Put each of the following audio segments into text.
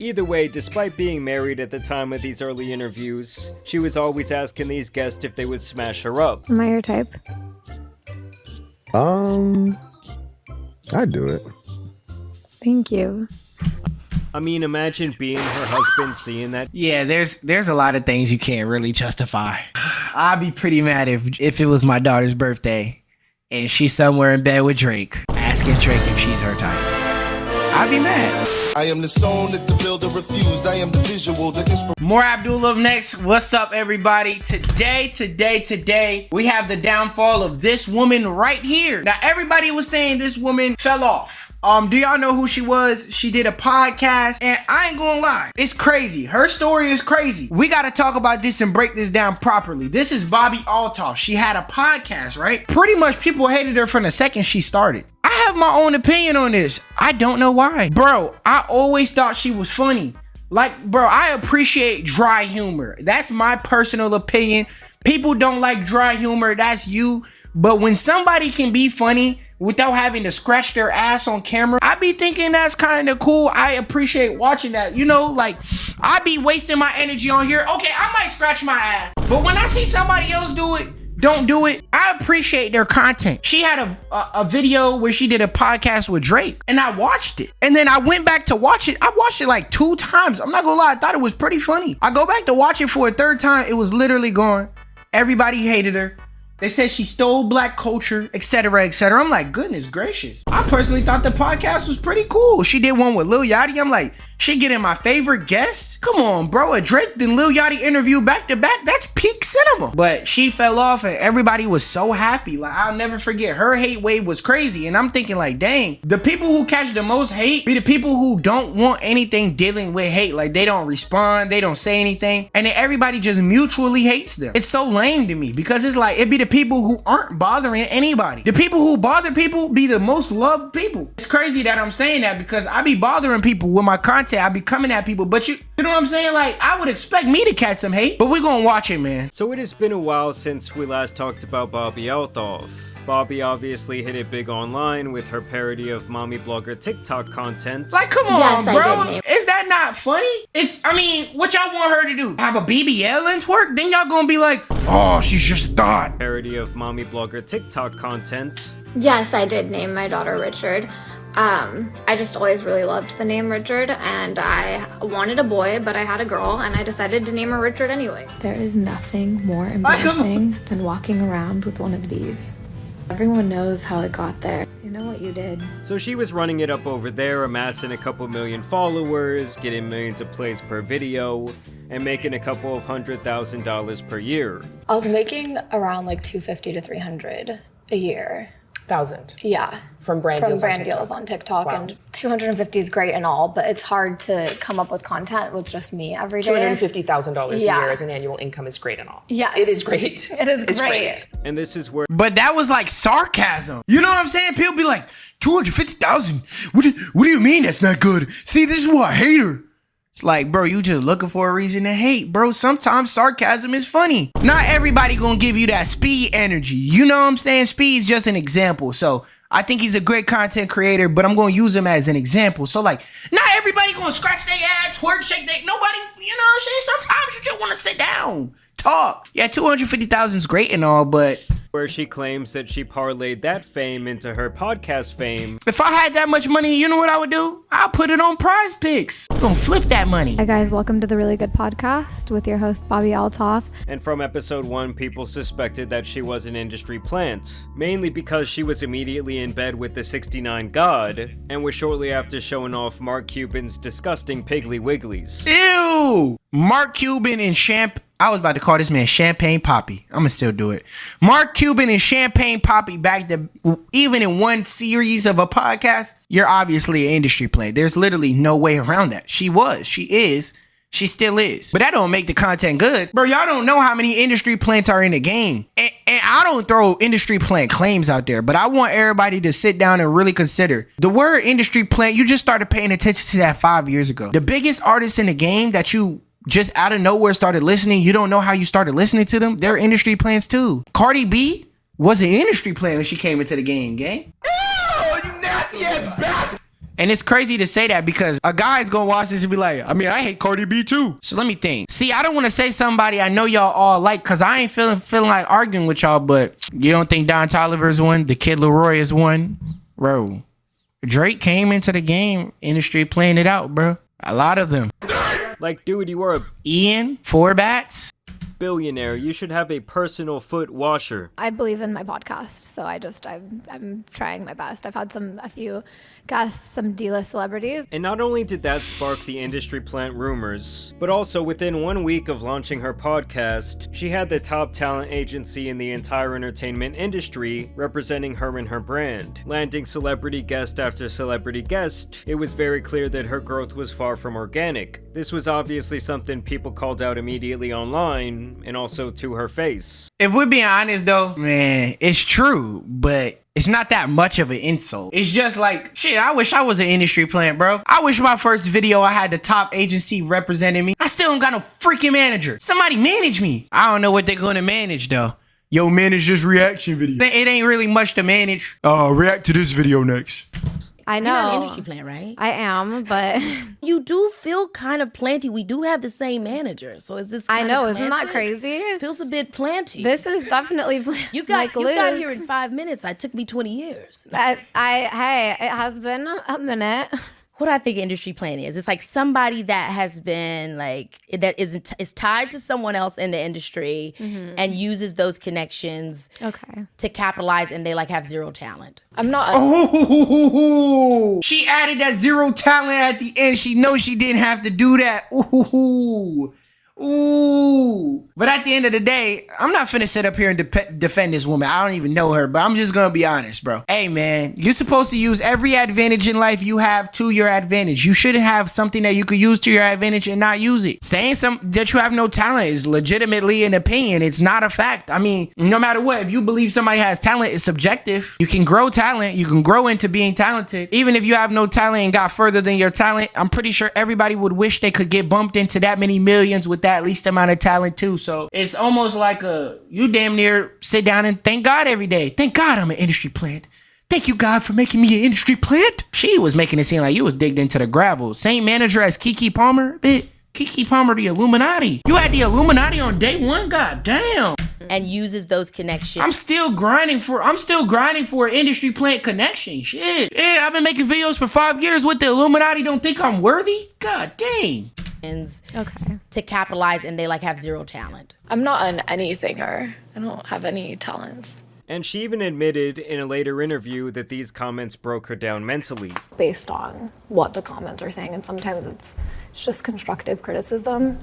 Either way, despite being married at the time of these early interviews, she was always asking these guests if they would smash her up. Am I your type? I'd do it. Thank you. I mean, imagine being her husband, seeing that. Yeah, there's a lot of things you can't really justify. I'd be pretty mad if it was my daughter's birthday and she's somewhere in bed with Drake, asking Drake if she's her type. I'd be mad. I am the stone that the builder refused. I am the visual, the inspiration. More Abdullah next. What's up, everybody? Today, we have the downfall of this woman right here. Now, everybody was saying this woman fell off. Do y'all know who she was? She did a podcast, and I ain't gonna lie, it's crazy. Her story is crazy. We gotta talk about this and break this down properly. This is Bobbi Altoff. She had a podcast, right? Pretty much people hated her from the second she started. I have my own opinion on this. I don't know why. Bro, I always thought she was funny. Like, bro, I appreciate dry humor. That's my personal opinion. People don't like dry humor. That's you. But when somebody can be funny without having to scratch their ass on camera, I be thinking that's kind of cool. I appreciate watching that. You know, like, I be wasting my energy on here. Okay, I might scratch my ass. But when I see somebody else do it, don't do it. I appreciate their content. She had a video where she did a podcast with Drake, and I watched it. And then I went back to watch it. I watched it like 2 times. I'm not gonna lie, I thought it was pretty funny. I go back to watch it for a 3rd time. It was literally going, everybody hated her. They said she stole black culture, etc., etc. I'm like, goodness gracious. I personally thought the podcast was pretty cool. She did one with Lil Yachty. I'm like, she getting my favorite guests? Come on, bro. A Drake and Lil Yachty interview back to back. That's peak cinema. But she fell off and everybody was so happy. Like, I'll never forget. Her hate wave was crazy. And I'm thinking like, dang, the people who catch the most hate be the people who don't want anything dealing with hate. Like, they don't respond. They don't say anything. And then everybody just mutually hates them. It's so lame to me because it's like, it be the people who aren't bothering anybody. The people who bother people be the most loved people. It's crazy that I'm saying that because I be bothering people with my content. I be coming at people, but you know what I'm saying? Like, I would expect me to catch some hate, but we're gonna watch it, man. So it has been a while since we last talked about Bobbi Altoff. Bobbi obviously hit it big online with her parody of mommy blogger TikTok content. Like, come on, bro. Is that not funny? I mean, what y'all want her to do? Have a BBL and twerk? Then y'all gonna be like, oh, she's just a thought. Parody of mommy blogger TikTok content. Yes, I did name my daughter Richard. I just always really loved the name Richard, and I wanted a boy, but I had a girl, and I decided to name her Richard anyway. There is nothing more embarrassing than walking around with one of these. Everyone knows how it got there. You know what you did. So she was running it up over there, amassing a couple million followers, getting millions of plays per video, and making a couple of $100,000 per year. I was making around like $250 to $300 a year. $1,000? Yeah. From brand deals on TikTok. Wow. And 250 is great and all, but it's hard to come up with content with just me every day. $250,000 a year as an annual income is great and all. Yes. It is great. It is great. And this is where... But that was like sarcasm. You know what I'm saying? People be like, 250,000? What do you mean that's not good? See, this is why I hate her. It's like, bro, you just looking for a reason to hate, bro. Sometimes sarcasm is funny. Not everybody gonna give you that Speed energy. You know what I'm saying? Speed's just an example. So I think he's a great content creator, but I'm gonna use him as an example. So like, not everybody gonna scratch their ass, twerk, shake their, nobody, you know what I'm saying? Sometimes you just wanna sit down, talk. Yeah, 250,000 is great and all, but... Where she claims that she parlayed that fame into her podcast fame. If I had that much money, you know what I would do? I'll put it on Prize Picks. I'm gonna flip that money. Hi guys, welcome to the Really Good Podcast with your host Bobbi Altoff. And from episode 1, people suspected that she was an industry plant, mainly because she was immediately in bed with the 69 God, and was shortly after showing off Mark Cuban's disgusting Piggly Wigglies. Ew! Mark Cuban and I was about to call this man Champagne Poppy. I'm gonna still do it. Mark Cuban and Champagne Poppy back to even in one series of a podcast. You're obviously an industry plant. There's literally no way around that. She is, she still is. But that don't make the content good. Bro, y'all don't know how many industry plants are in the game. And I don't throw industry plant claims out there, but I want everybody to sit down and really consider. The word industry plant, you just started paying attention to that 5 years ago. The biggest artists in the game that you just out of nowhere started listening, you don't know how you started listening to them, they're industry plants too. Cardi B was an industry plant when she came into the game, gang. Ew, you nasty ass bastard. And it's crazy to say that because a guy's gonna watch this and be like, I mean, I hate Cardi B too. So let me think. See, I don't want to say somebody I know y'all all like, cause I ain't feeling like arguing with y'all, but you don't think Don Toliver's one? The Kid Leroy is one? Bro, Drake came into the game industry playing it out, bro. A lot of them. Like, dude, you are a Ian, 4 bats. billionaire. You should have a personal foot washer. I believe in my podcast, so I'm trying my best. I've had a few guests, some D-list celebrities. And not only did that spark the industry plant rumors, but also within 1 week of launching her podcast, she had the top talent agency in the entire entertainment industry representing her and her brand. Landing celebrity guest after celebrity guest, it was very clear that her growth was far from organic. This was obviously something people called out immediately online, and also to her face. If we're being honest though, man, it's true, but it's not that much of an insult. It's just like, shit, I wish I was an industry plant, bro. I wish my first video I had the top agency representing me. I still don't got no freaking manager. Somebody manage me. I don't know what they're gonna manage though. Yo, manage this reaction video. It ain't really much to manage. React to this video next. I know. You're not an industry plant, right? I am, but You do feel kind of planty. We do have the same manager. So is this I kind know, of isn't that planty? crazy? Feels a bit planty. This is definitely you got Liz. here in 5 minutes. It took me 20 years. Hey, it has been a minute. What I think industry plant is, it's like somebody that has been like, that is tied to someone else in the industry and uses those connections to capitalize, and they like have zero talent. I'm not. Ooh, she added that zero talent at the end. She knows she didn't have to do that. Ooh. But at the end of the day, I'm not finna sit up here and defend this woman. I don't even know her, but I'm just gonna be honest, bro. Hey, man, you're supposed to use every advantage in life you have to your advantage. You shouldn't have something that you could use to your advantage and not use it. Saying that you have no talent is legitimately an opinion. It's not a fact. I mean, no matter what, if you believe somebody has talent, it's subjective. You can grow talent. You can grow into being talented. Even if you have no talent and got further than your talent, I'm pretty sure everybody would wish they could get bumped into that many millions with that least amount of talent too. So it's almost like you damn near sit down and thank God every day. Thank God I'm an industry plant. Thank you, God, for making me an industry plant. She was making it seem like you was digged into the gravel. Same manager as Keke Palmer. Bitch, Keke Palmer, the Illuminati. You had the Illuminati on day one? God damn. And uses those connections. I'm still grinding for an industry plant connection. Shit. Yeah, I've been making videos for 5 years with the Illuminati. Don't think I'm worthy? God dang. To capitalize, and they like have zero talent. I'm not an anythinger. I don't have any talents. And she even admitted in a later interview that these comments broke her down mentally. Based on what the comments are saying, and sometimes it's just constructive criticism.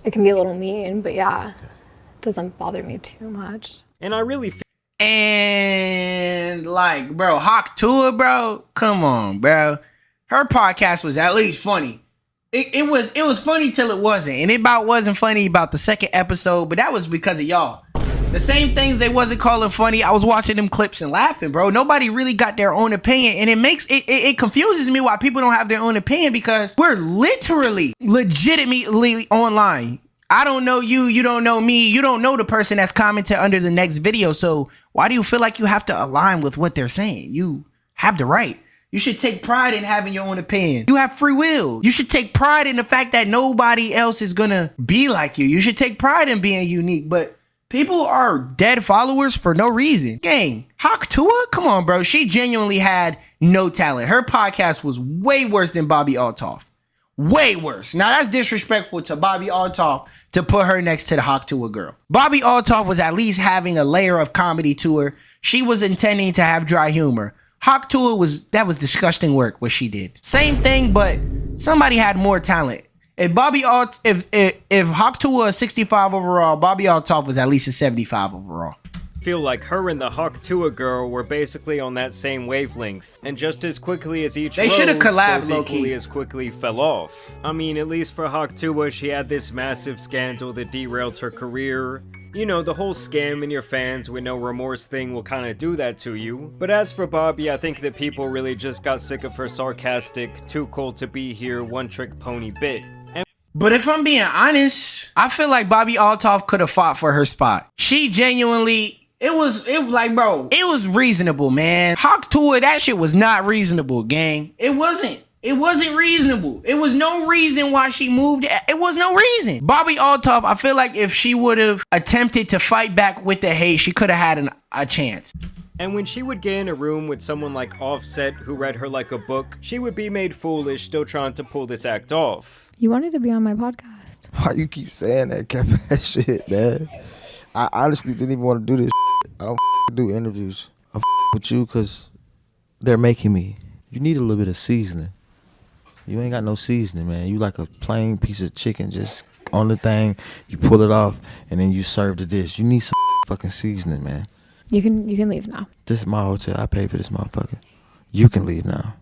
It can be a little mean, but yeah, it doesn't bother me too much. And I really feel and like, bro, Hawk Tua, bro, come on, bro. Her podcast was at least funny. It was funny till it wasn't, and it wasn't funny about the second episode, but that was because of y'all. The same things they wasn't calling funny, I was watching them clips and laughing, bro. Nobody really got their own opinion, and it confuses me why people don't have their own opinion, because we're literally, legitimately online. I don't know you, you don't know me, you don't know the person that's commented under the next video, so why do you feel like you have to align with what they're saying? You have the right. You should take pride in having your own opinion. You have free will. You should take pride in the fact that nobody else is gonna be like you. You should take pride in being unique, but people are dead followers for no reason. Gang, Hawk Tua? Come on, bro. She genuinely had no talent. Her podcast was way worse than Bobbi Altoff. Way worse. Now, that's disrespectful to Bobbi Altoff to put her next to the Hawk Tua girl. Bobbi Altoff was at least having a layer of comedy to her. She was intending to have dry humor. Hawk Tua was disgusting work, what she did. Same thing, but somebody had more talent. If Hawk Tua is 65 overall, Bobbi Altoff was at least a 75 overall. I feel like her and the Hawk Tua girl were basically on that same wavelength, and just as quickly as each they should have collabed, both equally as quickly fell off. I mean, at least for Hawk Tua, she had this massive scandal that derailed her career. You know, the whole scam in your fans with no remorse thing will kind of do that to you. But as for Bobbi, I think that people really just got sick of her sarcastic, too cool to be here, one-trick pony bit. But if I'm being honest, I feel like Bobbi Altoff could have fought for her spot. She genuinely It was like, bro, it was reasonable, man. Hawk Tour, that shit was not reasonable, gang. It wasn't. It wasn't reasonable. It was no reason why she moved. It was no reason. Bobbi Altoff, I feel like if she would have attempted to fight back with the hate, she could have had a chance. And when she would get in a room with someone like Offset who read her like a book, she would be made foolish still trying to pull this act off. You wanted to be on my podcast. Why you keep saying that shit, man? I honestly didn't even want to do this shit. I don't do interviews. I'm with you because they're making me. You need a little bit of seasoning. You ain't got no seasoning, man. You like a plain piece of chicken just on the thing. You pull it off, and then you serve the dish. You need some fucking seasoning, man. You can leave now. This is my hotel. I paid for this motherfucker. You can leave now.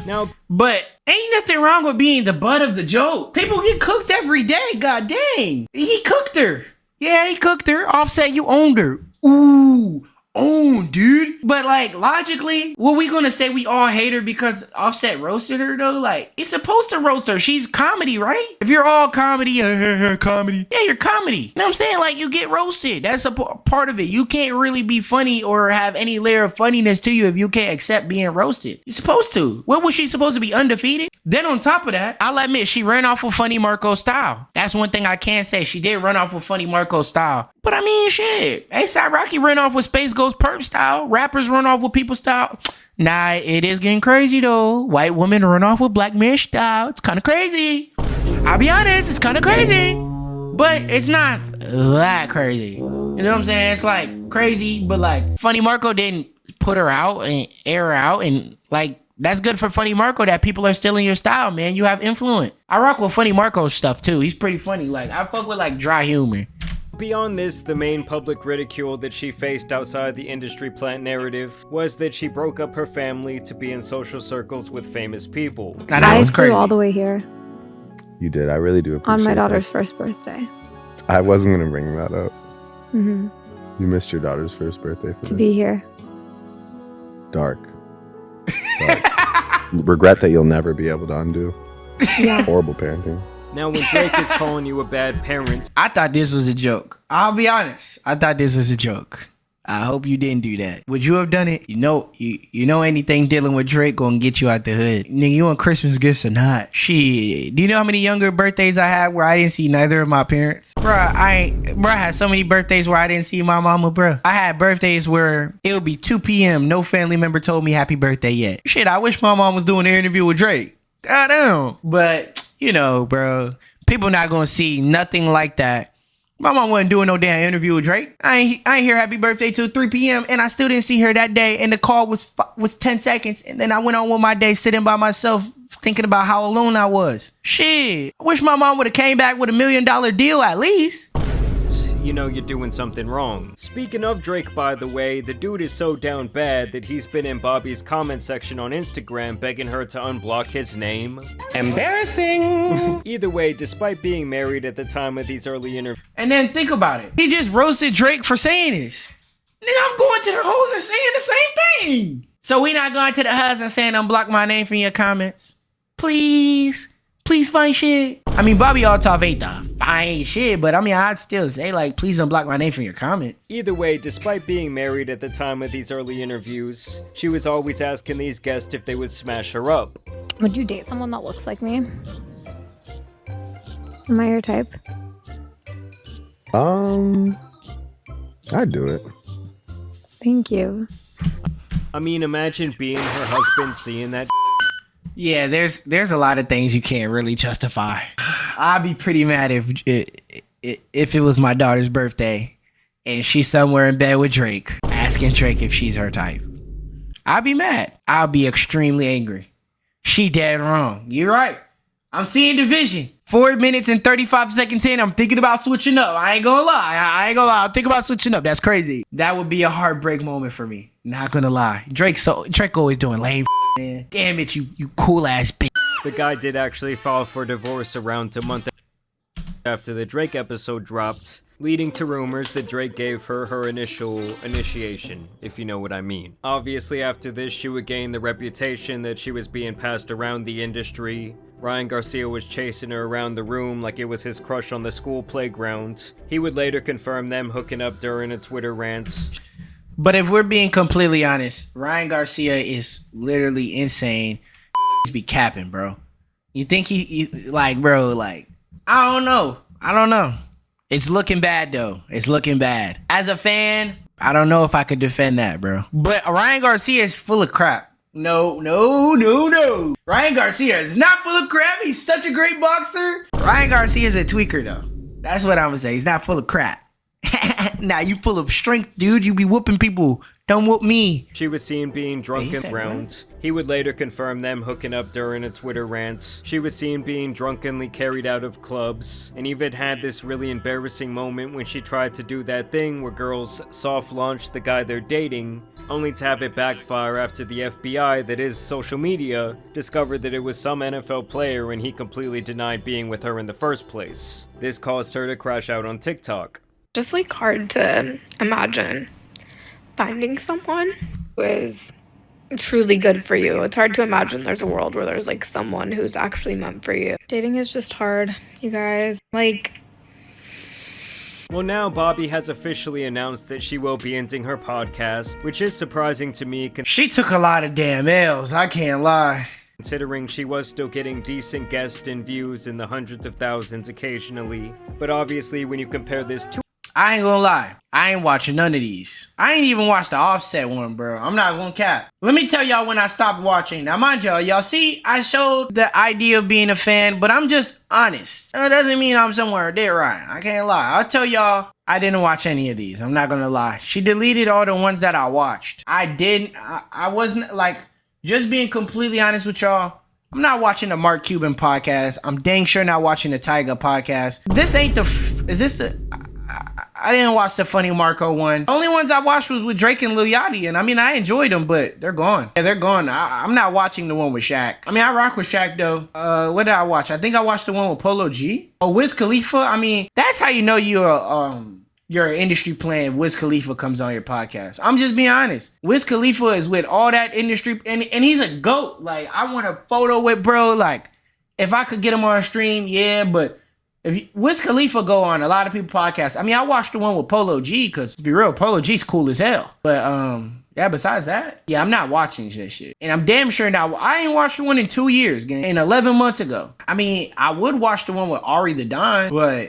Now, but ain't nothing wrong with being the butt of the joke. People get cooked every day. God dang. He cooked her. Yeah, he cooked her. Offset, you owned her. Ooh. Oh, dude. But like logically, what we gonna say we all hate her because Offset roasted her though? Like, it's supposed to roast her. She's comedy, right? If you're all comedy, comedy. Yeah, you're comedy. You know what I'm saying? Like, you get roasted. That's a part of it. You can't really be funny or have any layer of funniness to you if you can't accept being roasted. You're supposed to. What was she supposed to be, undefeated? Then on top of that, I'll admit she ran off with Funny Marco's style. That's one thing I can say. She did run off with Funny Marco's style. But I mean, shit. A$AP Rocky ran off with Space Ghost Perp style. Rappers run off with people style. Nah, it is getting crazy though. White women run off with Black man style. It's kind of crazy. I'll be honest, it's kind of crazy. But it's not that crazy. You know what I'm saying? It's like crazy, but like Funny Marco didn't put her out and air her out, and like that's good for Funny Marco that people are stealing your style, man. You have influence. I rock with Funny Marco's stuff too. He's pretty funny. Like, I fuck with like dry humor. Beyond this, the main public ridicule that she faced outside the industry plant narrative was that she broke up her family to be in social circles with famous people. Now, that was crazy. I flew all the way here You did. I really do appreciate on my daughter's that. first birthday. I wasn't going to bring that up. Mm-hmm. You missed your daughter's first birthday for To be here. Dark. Regret that you'll never be able to undo. Yeah. Horrible parenting. Now, when Drake is calling you a bad parent, I thought this was a joke. I'll be honest. I thought this was a joke. I hope you didn't do that. Would you have done it? You know anything dealing with Drake gonna get you out the hood. Nigga, you want Christmas gifts or not? Shit. Do you know how many younger birthdays I had where I didn't see neither of my parents? Bruh, I had so many birthdays where I didn't see my mama, bruh. I had birthdays where it would be 2 p.m. No family member told me happy birthday yet. Shit, I wish my mom was doing an interview with Drake. Goddamn. But, you know, bro, people not gonna see nothing like that. My mom wasn't doing no damn interview with Drake. I ain't hear happy birthday till 3 p.m. and I still didn't see her that day. And the call was 10 seconds. And then I went on with my day sitting by myself thinking about how alone I was. Shit. I wish my mom would have came back with $1 million deal at least. you know you're doing something wrong. Speaking of Drake, by the way, the dude is so down bad that he's been in Bobbi's comment section on Instagram begging her to unblock his name. Embarrassing. Either way, despite being married at the time of these early interviews. And then think about it. He just roasted Drake for saying this. Nigga, I'm going to the hoes and saying the same thing. So we not going to the hoes and saying unblock my name from your comments? Please. Please find shit. I mean, Bobbi Altoff ain't the fine shit, but I mean, I'd still say, like, please unblock my name from your comments. Either way, despite being married at the time of these early interviews, she was always asking these guests if they would smash her up. Would you date someone that looks like me? Am I your type? I'd do it. Thank you. I mean, imagine being her husband seeing that. Yeah, there's a lot of things you can't really justify. I'd be pretty mad if it was my daughter's birthday and she's somewhere in bed with Drake, asking Drake if she's her type. I'd be mad. I'll be extremely angry. She dead wrong. You're right. I'm seeing division. 4 minutes and 35 seconds in, I'm thinking about switching up. I ain't gonna lie. I'm thinking about switching up. That's crazy. That would be a heartbreak moment for me. Not gonna lie. Drake always doing lame man. Damn it, you cool ass bitch. The guy did actually file for divorce around a month after the Drake episode dropped, leading to rumors that Drake gave her her initial initiation, if you know what I mean. Obviously, after this, she would gain the reputation that she was being passed around the industry, Ryan Garcia was chasing her around the room like it was his crush on the school playground. He would later confirm them hooking up during a Twitter rant. But if we're being completely honest, Ryan Garcia is literally insane. Be capping, bro. You think he like, bro, like, I don't know. It's looking bad, though. It's looking bad. As a fan, I don't know if I could defend that, bro. But Ryan Garcia is full of crap. No. Ryan Garcia is not full of crap. He's such a great boxer. Ryan Garcia is a tweaker, though. That's what I'm gonna say. He's not full of crap. Nah, you full of strength, dude. You be whooping people. Don't whoop me. She was seen being drunk and drowned. He would later confirm them hooking up during a Twitter rant. She was seen being drunkenly carried out of clubs, and even had this really embarrassing moment when she tried to do that thing where girls soft launch the guy they're dating, only to have it backfire after the FBI, that is social media, discovered that it was some NFL player and he completely denied being with her in the first place. This caused her to crash out on TikTok. Just like hard to imagine finding someone who is truly good for you. It's hard to imagine there's a world where there's like someone who's actually meant for you. Dating is just hard, you guys. Well, now Bobbi has officially announced that she will be ending her podcast, which is surprising to me. She took a lot of damn L's, I can't lie. Considering she was still getting decent guests and views in the hundreds of thousands occasionally. But obviously when you compare this to... I ain't gonna lie, I ain't watching none of these. I ain't even watched the Offset one, bro. I'm not gonna cap. Let me tell y'all when I stopped watching. Now mind y'all see, I showed the idea of being a fan, but I'm just honest. That doesn't mean I'm somewhere dead right. I can't lie. I'll tell y'all, I didn't watch any of these. I'm not gonna lie. She deleted all the ones that I watched. I wasn't like, just being completely honest with y'all, I'm not watching the Mark Cuban podcast. I'm dang sure not watching the Tyga podcast. This ain't I didn't watch the Funny Marco one. The only ones I watched was with Drake and Lil Yachty, and I mean, I enjoyed them, but they're gone. Yeah, they're gone. I'm not watching the one with Shaq. I mean, I rock with Shaq, though. What did I watch? I think I watched the one with Polo G. Oh, Wiz Khalifa. I mean, that's how you know you're an industry plan. Wiz Khalifa comes on your podcast. I'm just being honest. Wiz Khalifa is with all that industry, and he's a GOAT. Like, I want a photo with bro. Like, if I could get him on stream, yeah, but Wiz Khalifa go on a lot of people podcasts. I mean, I watched the one with Polo G because, to be real, Polo G's cool as hell. But yeah, besides that, yeah, I'm not watching this shit. And I'm damn sure now, I ain't watched the one in 2 years, gang, and 11 months ago. I mean, I would watch the one with Ari the Don,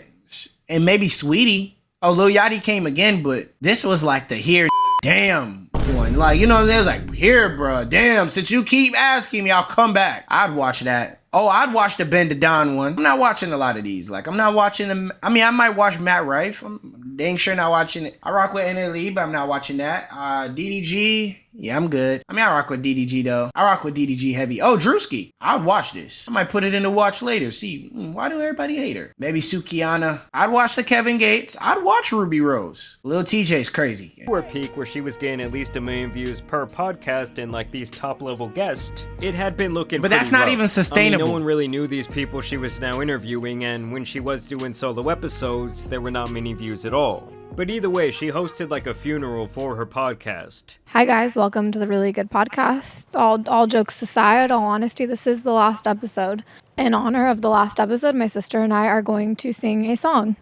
and maybe Sweetie. Oh, Lil Yachty came again, but this was like the here damn one. Like, you know, there's like, here, bro, damn, since you keep asking me, I'll come back. I'd watch that. Oh, I'd watch the Ben to Don one. I'm not watching a lot of these. Like, I'm not watching them. I mean, I might watch Matt Rife. I'm dang sure not watching it. I rock with NLE, but I'm not watching that. DDG. Yeah, I'm good. I mean, I rock with DDG, though. I rock with DDG heavy. Oh, Drewski. I would watch this. I might put it in the watch later. See, why do everybody hate her? Maybe Sukiana. I'd watch the Kevin Gates. I'd watch Ruby Rose. Lil TJ's crazy. Her peak, where she was getting at least 1 million views per podcast and like these top-level guests, it had been looking But that's not rough. even sustainable. I mean, no one really knew these people she was now interviewing, and when she was doing solo episodes, there were not many views at all. But either way, she hosted like a funeral for her podcast. Hi guys, welcome to the Really Good Podcast. All jokes aside, all honesty, this is the last episode. In honor of the last episode, my sister and I are going to sing a song.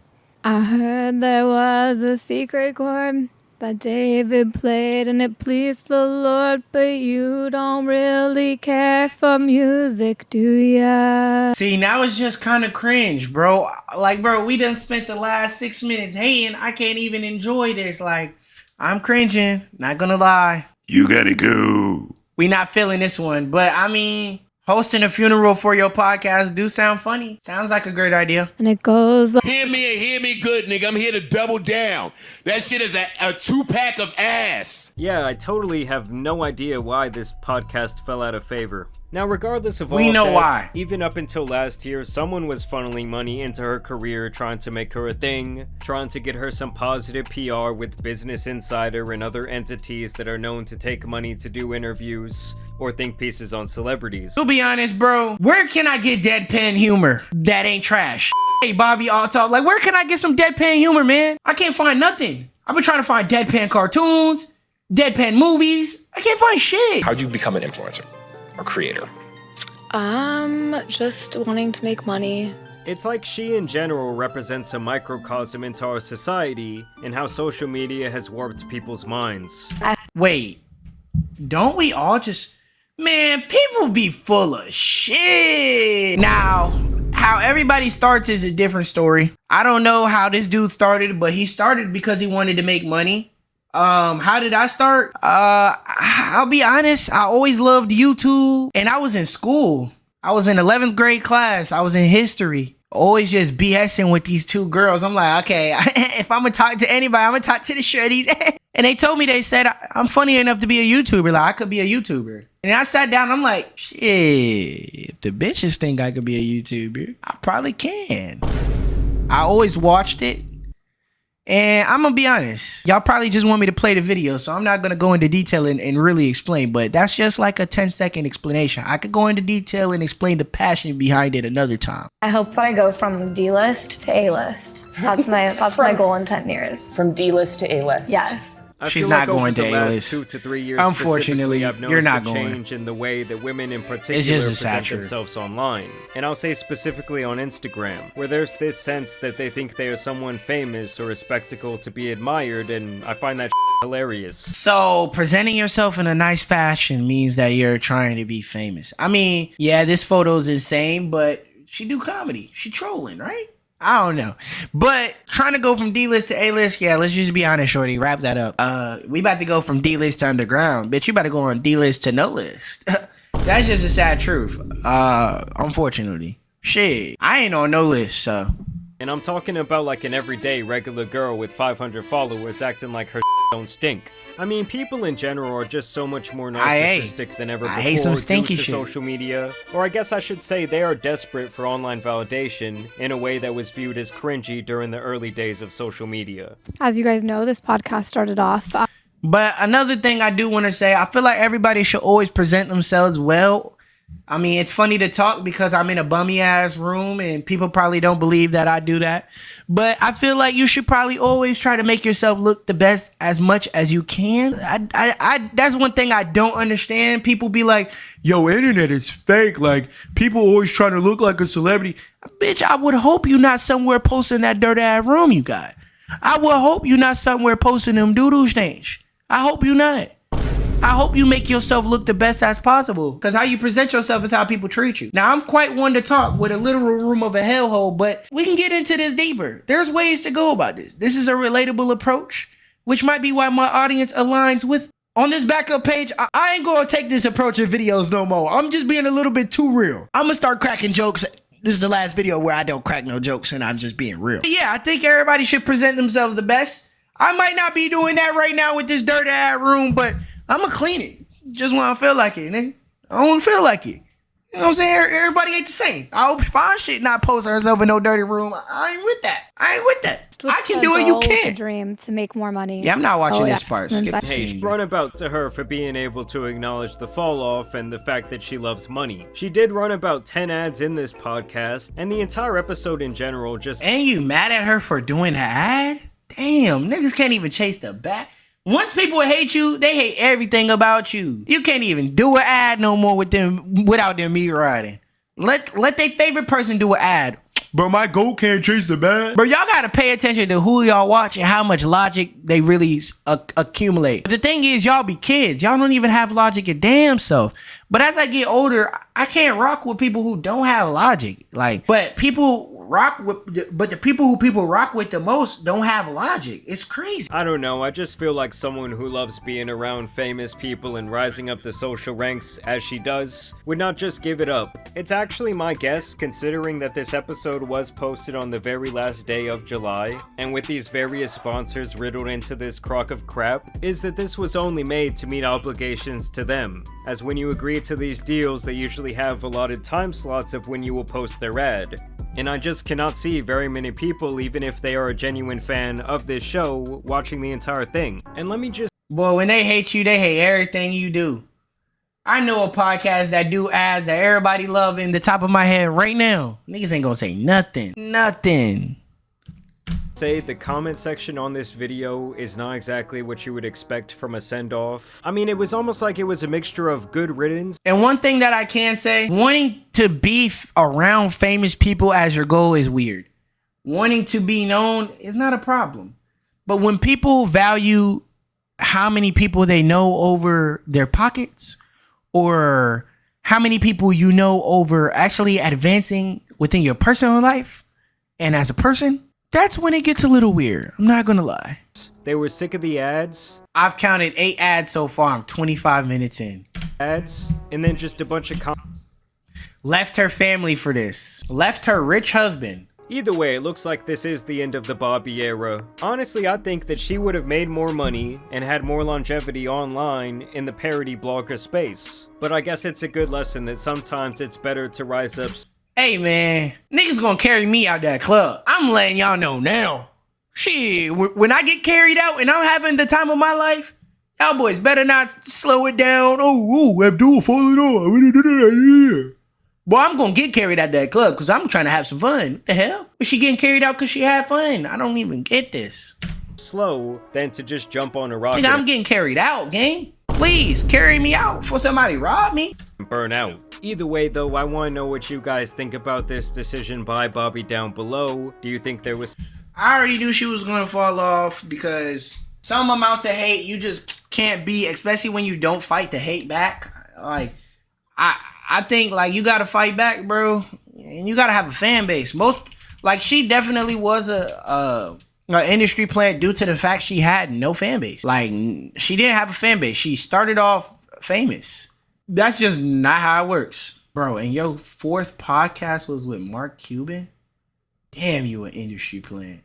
I heard there was a secret chord that David played and it pleased the Lord, but you don't really care for music, do ya? See, now it's just kind of cringe, bro. Like, bro, we done spent the last 6 minutes hating. I can't even enjoy this. Like, I'm cringing, not gonna lie. You gotta go. We not feeling this one, but I mean, hosting a funeral for your podcast do sound funny. Sounds like a great idea. And it goes like, Hear me good, nigga. I'm here to double down. That shit is a 2-pack of ass. Yeah, I totally have no idea why this podcast fell out of favor. Now, regardless of all we know that, why. Even up until last year, someone was funneling money into her career, trying to make her a thing, trying to get her some positive PR with Business Insider and other entities that are known to take money to do interviews or think pieces on celebrities. To be honest, bro, where can I get deadpan humor that ain't trash? Hey, Bobbi, Altoff, like, where can I get some deadpan humor, man? I can't find nothing. I've been trying to find deadpan cartoons, deadpan movies. I can't find shit. How'd you become an influencer or creator? Just wanting to make money. It's like she in general represents a microcosm into our society and how social media has warped people's minds. Wait, don't we all just... Man, people be full of shit. Now, how everybody starts is a different story. I don't know how this dude started, but he started because he wanted to make money. How did I start? I'll be honest, I always loved YouTube, and I was in school. I was in 11th grade class. I was in history. Always just BSing with these two girls. I'm like, okay, if I'm gonna talk to anybody, I'm gonna talk to the shorties. And they told me, they said, I'm funny enough to be a YouTuber. Like, I could be a YouTuber. And I sat down, I'm like, shit, if the bitches think I could be a YouTuber, I probably can. I always watched it. And I'm gonna be honest, y'all probably just want me to play the video, so I'm not gonna go into detail and really explain, but that's just like a 10-second explanation. I could go into detail and explain the passion behind it another time. I hope that I go from D-list to A-list. That's my goal in 10 years. From D-list to A-list. Yes. She's not going to A-list. 2 to 3 years, unfortunately, I've you're not noticed a going. change in the way that women in particular It's just a present satire. themselves online. And I'll say specifically on Instagram, where there's this sense that they think they are someone famous or a spectacle to be admired, and I find that hilarious. So, presenting yourself in a nice fashion means that you're trying to be famous. I mean, yeah, this photo's insane, but she do comedy. She trolling, right? I don't know. But trying to go from D-list to A-list, yeah, let's just be honest, shorty. Wrap that up. We about to go from D-list to underground. Bitch, you about to go on D-list to no list. That's just a sad truth. Unfortunately. Shit, I ain't on no list, so. And I'm talking about like an everyday regular girl with 500 followers acting like her don't stink. I mean, people in general are just so much more narcissistic than ever before I hate some stinky due to shit. social media. Or I guess I should say they are desperate for online validation in a way that was viewed as cringy during the early days of social media. As you guys know, this podcast started off. But another thing I do want to say, I feel like everybody should always present themselves well. I mean, it's funny to talk because I'm in a bummy ass room and people probably don't believe that I do that. But I feel like you should probably always try to make yourself look the best as much as you can. I that's one thing I don't understand. People be like, yo, internet is fake. Like, people always trying to look like a celebrity. Bitch, I would hope you're not somewhere posting that dirty ass room you got. I would hope you're not somewhere posting them doo-doo stains. I hope you're not. I hope you make yourself look the best as possible, because how you present yourself is how people treat you. Now, I'm quite one to talk with a literal room of a hellhole, but we can get into this deeper. There's ways to go about this. This is a relatable approach, which might be why my audience aligns with. On this backup page, I ain't gonna take this approach in videos no more. I'm just being a little bit too real. I'm gonna start cracking jokes. This is the last video where I don't crack no jokes and I'm just being real. But yeah, I think everybody should present themselves the best. I might not be doing that right now with this dirty ass room, but I'm gonna clean it just when I feel like it, nigga. I don't feel like it. You know what I'm saying? Everybody ain't the same. I hope fine shit not post herself in no dirty room. I ain't with that. I can do it, you can't. Dream to make more money. Yeah, I'm not watching this part. Skip the Hey, scene. run about to her for being able to acknowledge the fall off and the fact that she loves money. She did run about 10 ads in this podcast, and the entire episode in general just... And you mad at her for doing an ad? Damn, niggas can't even chase the bat. Once people hate you, they hate everything about you. You can't even do an ad no more with them without them me riding. Let their favorite person do an ad. Bro, my goat can't chase the bag. Bro, y'all gotta pay attention to who y'all watch and how much logic they really accumulate. The thing is, y'all be kids. Y'all don't even have logic your damn self. But as I get older, I can't rock with people who don't have logic. Like, but the people who people rock with the most don't have logic. It's crazy. I don't know, I just feel like someone who loves being around famous people and rising up the social ranks as she does would not just give it up. It's actually my guess, considering that this episode was posted on the very last day of July, and with these various sponsors riddled into this crock of crap, is that this was only made to meet obligations to them, as when you agree to these deals they usually have allotted time slots of when you will post their ad. And I just cannot see very many people, even if they are a genuine fan of this show, watching the entire thing. And let me just... Boy, when they hate you, they hate everything you do. I know a podcast that do ads that everybody love in the top of my head right now. Niggas ain't gonna say nothing. Nothing. say the comment section on this video is not exactly what you would expect from a send-off. I mean, it was almost like it was a mixture of good riddance. And one thing that I can say, wanting to be around famous people as your goal is weird. Wanting to be known is not a problem. But when people value how many people they know over their pockets, or how many people you know over actually advancing within your personal life and as a person, that's when it gets a little weird. I'm not gonna lie. They were sick of the ads. I've counted 8 ads so far. I'm 25 minutes in. Ads, and then just a bunch of left her family for this. Left her rich husband. Either way, it looks like this is the end of the Bobbi era. Honestly, I think that she would have made more money and had more longevity online in the parody blogger space. But I guess it's a good lesson that sometimes it's better to rise up. Hey man, niggas gonna carry me out that club. I'm letting y'all know now. Shit, when I get carried out and I'm having the time of my life, y'all boys better not slow it down. Oh, Abdul falling off. Boy, I'm gonna get carried out that club because I'm trying to have some fun. What the hell? Was she getting carried out because she had fun? I don't even get this. Slow than to just jump on a rocket. Nigga, I'm getting carried out, gang. Please, carry me out before somebody rob me. Burn out. Either way, though, I want to know what you guys think about this decision by Bobbi down below. Do you think there was... I already knew she was gonna fall off because some amount of hate you just can't be, especially when you don't fight the hate back. Like, I think like you gotta fight back, bro, and you gotta have a fan base. She definitely was a industry plant due to the fact she had no fan base. Like, she didn't have a fan base. She started off famous. That's just not how it works, bro. And your 4th podcast was with Mark Cuban. Damn, you an industry plant.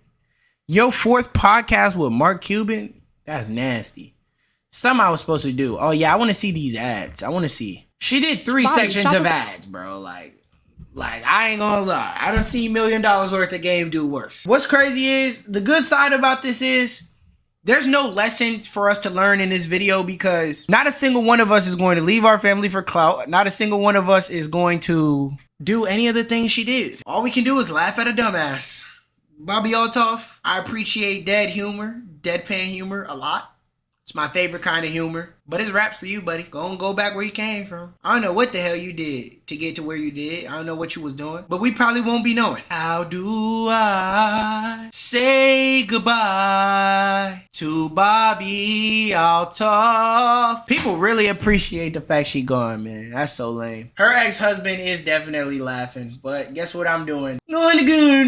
Your 4th podcast with Mark Cuban? That's nasty. Something I was supposed to do. Oh yeah, I want to see these ads. I want to see. She did 3 sections of ads, bro. Like I ain't gonna lie. I done seen $1 million worth of game do worse. What's crazy is, the good side about this is, there's no lesson for us to learn in this video because not a single one of us is going to leave our family for clout. Not a single one of us is going to do any of the things she did. All we can do is laugh at a dumbass. Bobbi Altoff, I appreciate deadpan humor a lot. It's my favorite kind of humor. But it's raps for you, buddy. Go back where you came from. I don't know what the hell you did to get to where you did. I don't know what you was doing. But we probably won't be knowing. How do I say goodbye to Bobbi Altoff? People really appreciate the fact she gone, man. That's so lame. Her ex-husband is definitely laughing. But guess what I'm doing? Going again.